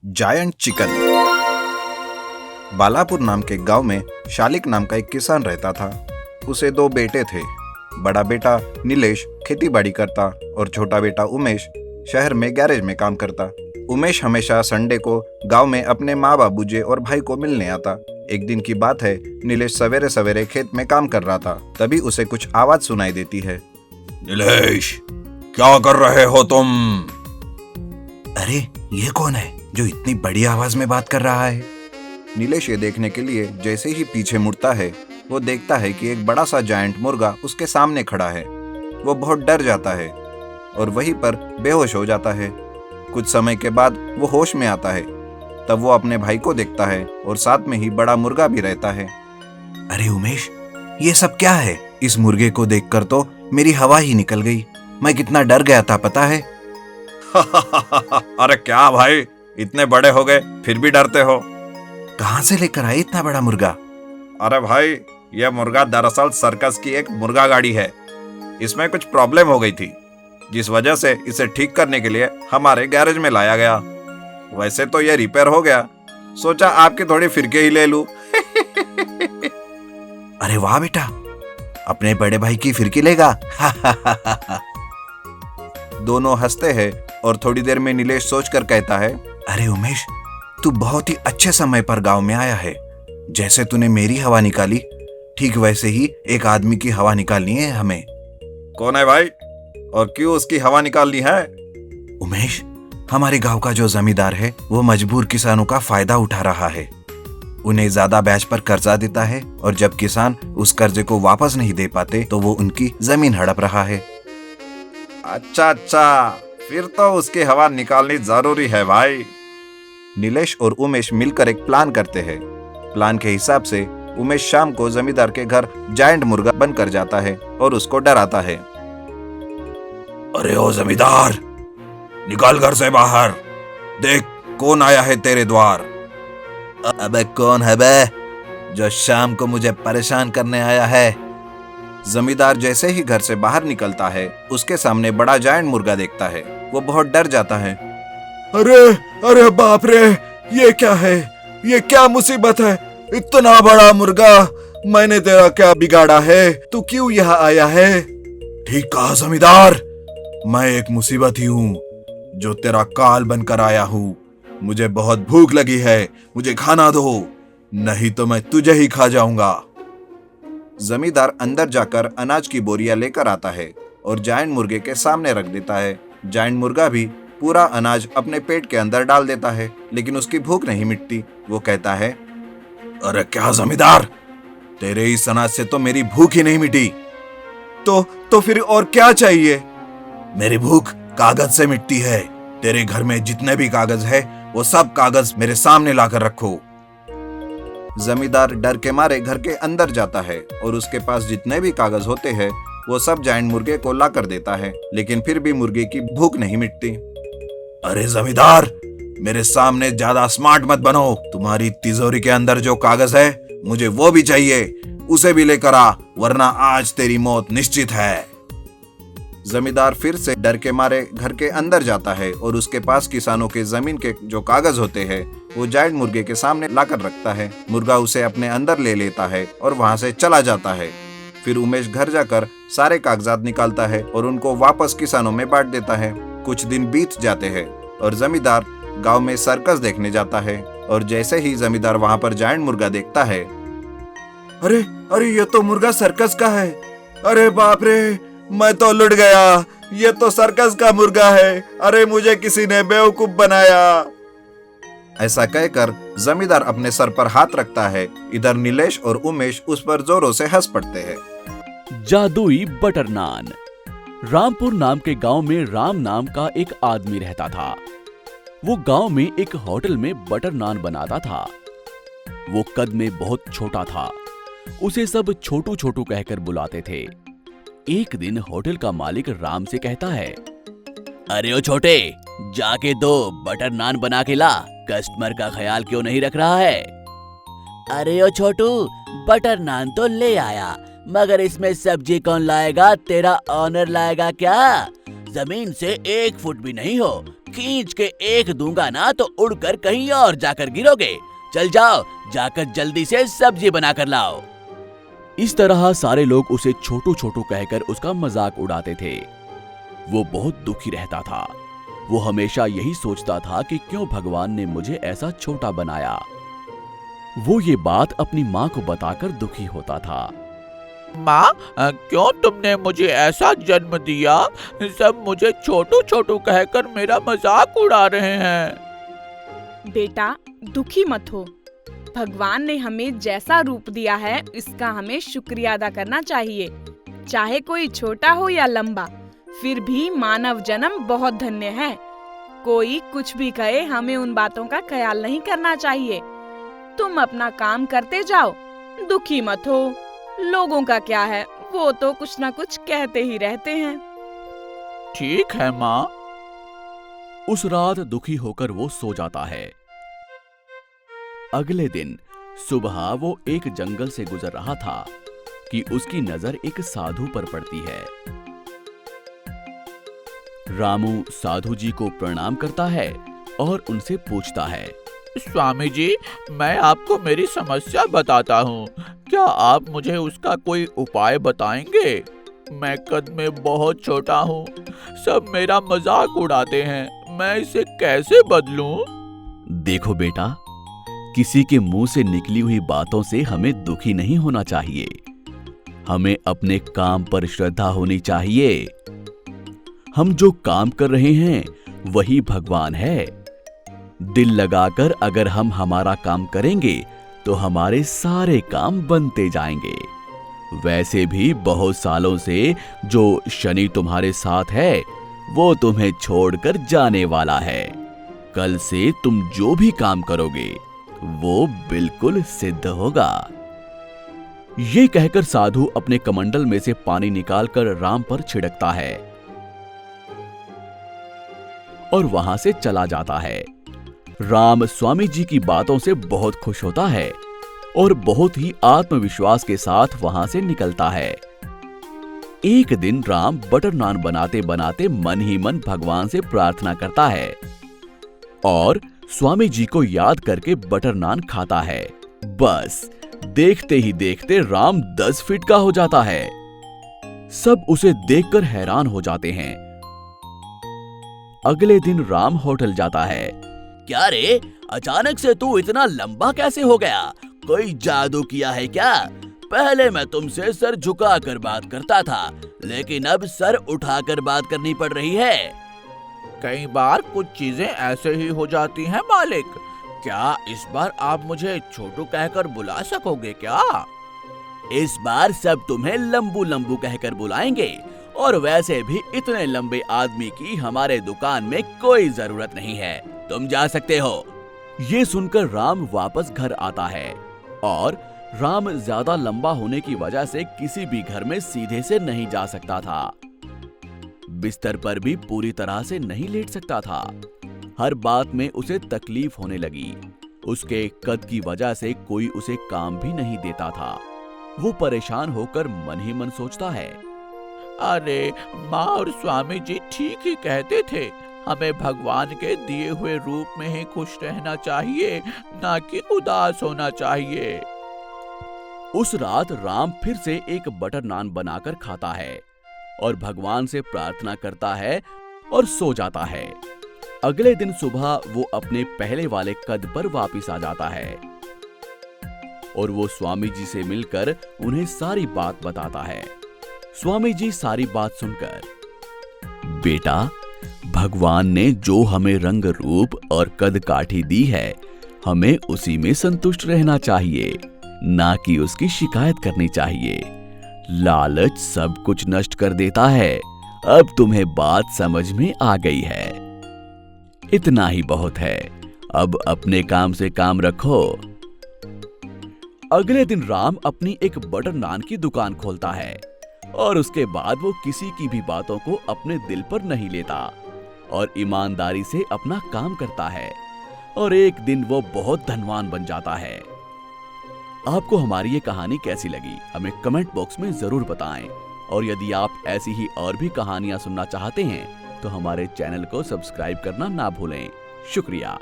Giant chicken. Balapur नाम के गांव में शालिक नाम का एक किसान रहता था। उसे दो बेटे थे। बड़ा बेटा नीलेश खेती बाड़ी करता और छोटा बेटा उमेश शहर में गैरेज में काम करता। उमेश हमेशा संडे को गांव में अपने माँ बाबूजी और भाई को मिलने आता। एक दिन की बात है, नीलेश सवेरे सवेरे खेत में काम कर रहा था। तभी उसे कुछ आवाज सुनाई देती है। नीलेश, क्या कर रहे हो तुम? अरे ये कौन है जो इतनी बड़ी आवाज में बात कर रहा है? नीलेश ये देखने के लिए जैसे ही पीछे मुड़ता है, वो देखता है कि एक बड़ा सा जायंट मुर्गा उसके सामने खड़ा है। वो बहुत डर जाता है और वहीं पर बेहोश हो जाता है। कुछ समय के बाद वो होश में आता है। तब वो अपने भाई को देखता है और साथ में ही बड़ा मुर्गा भी रहता है। अरे उमेश, ये सब क्या है? इस मुर्गे को देखकर तो मेरी हवा ही निकल गई। मैं कितना डर गया था पता है? अरे क्या भाई, इतने बड़े हो गए फिर भी डरते हो? कहाँ से लेकर आए इतना बड़ा मुर्गा? अरे भाई, यह मुर्गा दरअसल सर्कस की एक मुर्गा गाड़ी है। इसमें कुछ प्रॉब्लम हो गई थी, जिस वजह से इसे ठीक करने के लिए हमारे गैरेज में लाया गया। वैसे तो यह रिपेयर हो गया, सोचा आपकी थोड़ी फिरके ही ले लूं। अरे वाह बेटा, अपने बड़े भाई की फिरकी लेगा। दोनों हंसते हैं और थोड़ी देर में नीलेश सोचकर कहता है, अरे उमेश, तू बहुत ही अच्छे समय पर गांव में आया है। जैसे तूने मेरी हवा निकाली, ठीक वैसे ही एक आदमी की हवा निकालनी है हमें। कौन है भाई, और क्यों उसकी हवा निकालनी है? उमेश, हमारे गांव का जो जमींदार है वो मजबूर किसानों का फायदा उठा रहा है। उन्हें ज्यादा ब्याज पर कर्जा देता है और जब किसान उस कर्जे को वापस नहीं दे पाते तो वो उनकी जमीन हड़प रहा है। अच्छा, फिर तो उसकी हवा निकालनी जरूरी है भाई। नीलेश और उमेश मिलकर एक प्लान करते हैं। प्लान के हिसाब से उमेश शाम को जमींदार के घर जायंट मुर्गा बनकर जाता है और उसको डराता है। अरे ओ जमींदार, निकल घर से बाहर, देख कौन आया है तेरे द्वार। अबे कौन है बे जो शाम को मुझे परेशान करने आया है? जमींदार जैसे ही घर से बाहर निकलता है, उसके सामने बड़ा जायंट मुर्गा देखता है। वो बहुत डर जाता है। अरे बाप रे, ये क्या है? ये क्या मुसीबत है? इतना बड़ा मुर्गा, मैंने तेरा क्या बिगाड़ा है? तू क्यों यहाँ आया है? ठीक कहा जमींदार, मैं एक मुसीबत ही हूँ जो तेरा काल बनकर आया हूँ। मुझे बहुत भूख लगी है, मुझे खाना दो, नहीं तो मैं तुझे ही खा जाऊंगा। जमींदार अंदर जाकर अनाज की बोरियां लेकर आता है और जायंट मुर्गे के सामने रख देता है। जायंट मुर्गा भी पूरा अनाज अपने पेट के अंदर डाल देता है, लेकिन उसकी भूख नहीं मिटती। वो कहता है, अरे क्या जमींदार, तेरे इस अनाज से तो मेरी भूख ही नहीं मिटी। तो फिर और क्या चाहिए? मेरी भूख कागज से मिटती है। तेरे घर में जितने भी कागज है वो सब कागज मेरे सामने लाकर रखो। जमींदार डर के मारे घर के अंदर जाता है और उसके पास जितने भी कागज होते हैं वो सब जायंट मुर्गे को ला कर देता है, लेकिन फिर भी मुर्गे की भूख नहीं मिटती। अरे जमींदार, मेरे सामने ज्यादा स्मार्ट मत बनो। तुम्हारी तिजोरी के अंदर जो कागज है मुझे वो भी चाहिए, उसे भी लेकर आ, वरना आज तेरी मौत निश्चित है। जमींदार फिर से डर के मारे घर के अंदर जाता है और उसके पास किसानों के जमीन के जो कागज होते हैं वो जायंट मुर्गे के सामने लाकर रखता है। मुर्गा उसे अपने अंदर ले लेता है और वहां से चला जाता है। फिर उमेश घर जाकर सारे कागजात निकालता है और उनको वापस किसानों में बांट देता है। कुछ दिन बीत जाते हैं और जमींदार गांव में सर्कस देखने जाता है और जैसे ही जमींदार वहां पर जायंट मुर्गा देखता है, अरे ये तो मुर्गा सर्कस का है। अरे बाप रे, मैं तो लुट गया, ये तो सर्कस का मुर्गा है। अरे मुझे किसी ने बेवकूफ बनाया। ऐसा कहकर जमींदार अपने सर पर हाथ रखता है। इधर नीलेश और उमेश उस पर जोरों से हंस पड़ते हैं। जादुई बटर नान। रामपुर नाम के गांव में राम नाम का एक आदमी रहता था। वो गांव में एक होटल में बटर नान बनाता था। वो कद में बहुत छोटा था। उसे सब छोटू छोटू कहकर बुलाते थे। एक दिन होटल का मालिक राम से कहता है, अरे ओ छोटे, जाके दो बटर नान बना के ला, कस्टमर का ख्याल क्यों नहीं रख रहा है? अरे ओ छोटू, बटर नान तो ले आया, मगर इसमें सब्जी कौन लाएगा? तेरा ऑनर लाएगा क्या? जमीन से 1 फुट भी नहीं हो, खींच के एक दूंगा ना तो उड़कर कहीं और जाकर गिरोगे। चल जाओ, जाकर जल्दी से सब्जी बनाकर लाओ। इस तरह सारे लोग उसे छोटू छोटू कहकर उसका मजाक उड़ाते थे। वो बहुत दुखी रहता था। वो हमेशा यही सोचता था कि क्यों भगवान ने मुझे ऐसा छोटा बनाया। वो ये बात अपनी माँ को बताकर दुखी होता था। माँ, क्यों तुमने मुझे ऐसा जन्म दिया? सब मुझे छोटू छोटू कहकर मेरा मजाक उड़ा रहे हैं। बेटा, दुखी मत हो। भगवान ने हमें जैसा रूप दिया है इसका हमें शुक्रिया अदा करना चाहिए। चाहे कोई छोटा हो या लंबा, फिर भी मानव जन्म बहुत धन्य है। कोई कुछ भी कहे, हमें उन बातों का ख्याल नहीं करना चाहिए। तुम अपना काम करते जाओ, दुखी मत हो। लोगों का क्या है, वो तो कुछ ना कुछ कहते ही रहते हैं। ठीक है माँ। उस रात दुखी होकर वो सो जाता है। अगले दिन सुबह वो एक जंगल से गुजर रहा था कि उसकी नजर एक साधु पर पड़ती है। रामू साधु जी को प्रणाम करता है और उनसे पूछता है, स्वामी जी, मैं आपको मेरी समस्या बताता हूँ। क्या आप मुझे उसका कोई उपाय बताएंगे? मैं कद में बहुत छोटा हूँ, सब मेरा मजाक उड़ाते हैं। मैं इसे कैसे बदलूं? देखो बेटा, किसी के मुंह से निकली हुई बातों से हमें दुखी नहीं होना चाहिए। हमें अपने काम पर श्रद्धा होनी चाहिए। हम जो काम कर रहे हैं वही भगवान है। दिल लगाकर अगर हम हमारा काम करेंगे तो हमारे सारे काम बनते जाएंगे। वैसे भी बहुत सालों से जो शनि तुम्हारे साथ है वो तुम्हें छोड़कर जाने वाला है। कल से तुम जो भी काम करोगे वो बिल्कुल सिद्ध होगा। ये कहकर साधु अपने कमंडल में से पानी निकालकर राम पर छिड़कता है और वहां से चला जाता है। राम स्वामी जी की बातों से बहुत खुश होता है और बहुत ही आत्मविश्वास के साथ वहां से निकलता है। एक दिन राम बटर नान बनाते बनाते मन ही मन भगवान से प्रार्थना करता है और स्वामी जी को याद करके बटर नान खाता है। बस देखते ही देखते राम 10 फीट का हो जाता है। सब उसे देखकर हैरान हो जाते हैं। अगले दिन राम होटल जाता है। क्या रे, अचानक से तू इतना लंबा कैसे हो गया? कोई जादू किया है क्या? पहले मैं तुमसे सर झुकाकर बात करता था, लेकिन अब सर उठाकर बात करनी पड़ रही है। कई बार कुछ चीजें ऐसे ही हो जाती हैं मालिक। क्या इस बार आप मुझे छोटू कहकर बुला सकोगे क्या? इस बार सब तुम्हें लंबू लंबू कहकर बुलाएंगे और वैसे भी इतने लंबे आदमी की हमारे दुकान में कोई जरूरत नहीं है। तुम जा सकते हो। ये सुनकर राम वापस घर आता है और राम ज्यादा लंबा होने की वजह से किसी भी घर में सीधे से नहीं जा सकता था। बिस्तर पर भी पूरी तरह से नहीं लेट सकता था। हर बात में उसे तकलीफ होने लगी। उसके कद की वजह से कोई उसे काम भी नहीं देता था। वो परेशान होकर मन ही मन सोचता है, अरे माँ और स्वामी जी ठीक ही कहते थे, हमें भगवान के दिए हुए रूप में ही खुश रहना चाहिए, ना कि उदास होना चाहिए। उस रात राम फिर से एक बटर नान बनाकर खाता है और भगवान से प्रार्थना करता है और सो जाता है। अगले दिन सुबह वो अपने पहले वाले कद पर वापस आ जाता है और वो स्वामी जी से मिलकर उन्हें सारी बात बताता है। स्वामी जी सारी बात सुनकर, बेटा, भगवान ने जो हमें रंग रूप और कद काठी दी है, हमें उसी में संतुष्ट रहना चाहिए, ना कि उसकी शिकायत करनी चाहिए। लालच सब कुछ नष्ट कर देता है। अब तुम्हें बात समझ में आ गई है। इतना ही बहुत है। अब अपने काम से काम रखो। अगले दिन राम अपनी एक बटर नान की दुकान खोलता है और उसके बाद वो किसी की भी बातों को अपने दिल पर नहीं लेता और ईमानदारी से अपना काम करता है और एक दिन वो बहुत धनवान बन जाता है। आपको हमारी ये कहानी कैसी लगी हमें कमेंट बॉक्स में जरूर बताएं और यदि आप ऐसी ही और भी कहानियां सुनना चाहते हैं तो हमारे चैनल को सब्सक्राइब करना ना भूलें। शुक्रिया।